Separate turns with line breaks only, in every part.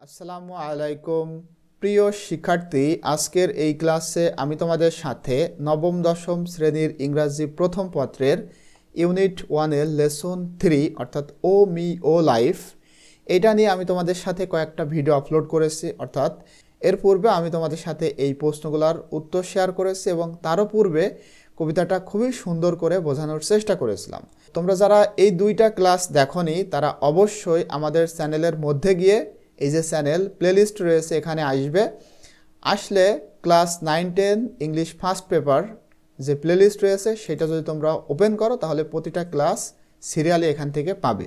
আসসালামু আলাইকুম প্রিয় শিক্ষার্থী, আজকের এই ক্লাসে আমি তোমাদের সাথে নবম দশম শ্রেণীর ইংরাজি প্রথম পত্রের ইউনিট 1-এর লেসন 3 অর্থাৎ ও মি ও লাইফ এটা নিয়ে আমি তোমাদের সাথে কয়েকটা ভিডিও আপলোড করেছি। অর্থাৎ এর পূর্বে আমি তোমাদের সাথে এই প্রশ্নগুলোর উত্তর শেয়ার করেছি এবং তারও পূর্বে কবিতাটা খুবই সুন্দর করে বোঝানোর চেষ্টা করেছিলাম। তোমরা যারা এই দুইটা ক্লাস দেখোনি তারা অবশ্যই আমাদের চ্যানেলের মধ্যে গিয়ে এই যে চ্যানেল প্লেলিস্ট রয়েছে এখানে আসলে ক্লাস 9-10 ইংলিশ ফার্স্ট পেপার যে প্লেলিস্ট রয়েছে সেটা যদি তোমরা ওপেন করো তাহলে প্রতিটা ক্লাস সিরিয়ালি এখান থেকে পাবে।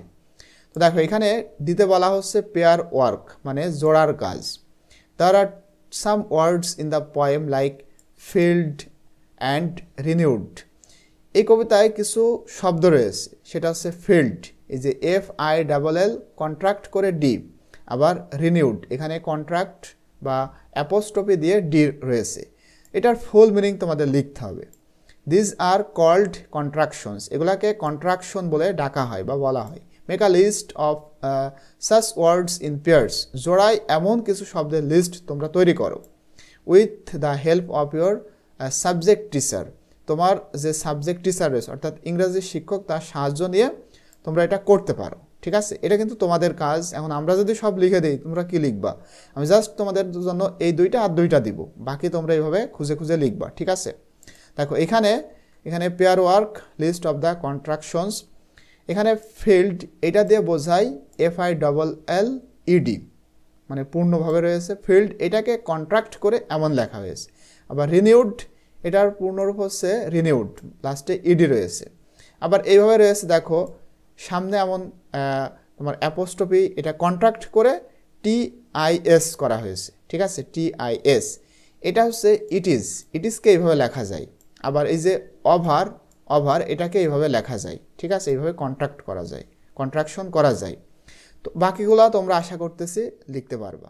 তো দেখো এখানে দিতে বলা হচ্ছে পেয়ার ওয়ার্ক মানে জোড়ার কাজ। There are some words in the poem like filled and renewed. এই কবিতায় কিছু শব্দ রয়েছে, সেটা হচ্ছে ফিল্ড, এই যে FILL কন্ট্রাক্ট করে ডি, আবার রিনিউড এখানে কন্ট্রাক্ট বা অ্যাপোস্ট্রফি দিয়ে ডি রয়েছে। এটার ফুল মিনিং তোমাদের লিখতে হবে। দিস আর কল্ড কন্ট্রাকশনস, এগুলাকে কন্ট্রাকশন বলে ডাকা হয় বা বলা হয়। Make a list of such words in pairs, জোড়ায় এমন কিছু শব্দের লিস্ট তোমরা তৈরি করো। With the help of your subject teacher, তোমার যে সাবজেক্ট টিচার রয়েছে অর্থাৎ ইংরাজি শিক্ষক তার সাহায্য নিয়ে তোমরা এটা করতে পারো। ঠিক আছে, এটা কিন্তু তোমাদের কাজ। এখন আমরা যদি সব লিখে দিই তোমরা কি লিখবা? আমি জাস্ট তোমাদের জন্য এই দুইটা আর দুইটা দিব, বাকি তোমরা এইভাবে খুঁজে খুঁজে লিখবা। ঠিক আছে, দেখো এখানে pair work list of the contractions, এখানে ফিল্ড এটা দিয়ে বোঝায় FILLED মানে পূর্ণভাবে রয়েছে। ফিল্ড এটাকে কন্ট্রাক্ট করে এমন লেখা হয়েছে। আবার রিনিউড এটার পূর্ণরূপ হচ্ছে রিনিউড, লাস্টে ইডি রয়েছে। আবার এইভাবে রয়েছে, দেখো সামনে এমন তোমার অ্যাপোস্ট্রফি, এটা কন্ট্রাক্ট করে TIS করা হয়েছে। ঠিক আছে, TIS এটা হচ্ছে ইটিসকে এইভাবে লেখা যায়। আবার এই যে ওভার এটাকে এইভাবে লেখা যায়। ঠিক আছে, এইভাবে কন্ট্রাকশন করা যায়। তো বাকিগুলো তোমরা আশা করতেছি লিখতে পারবা।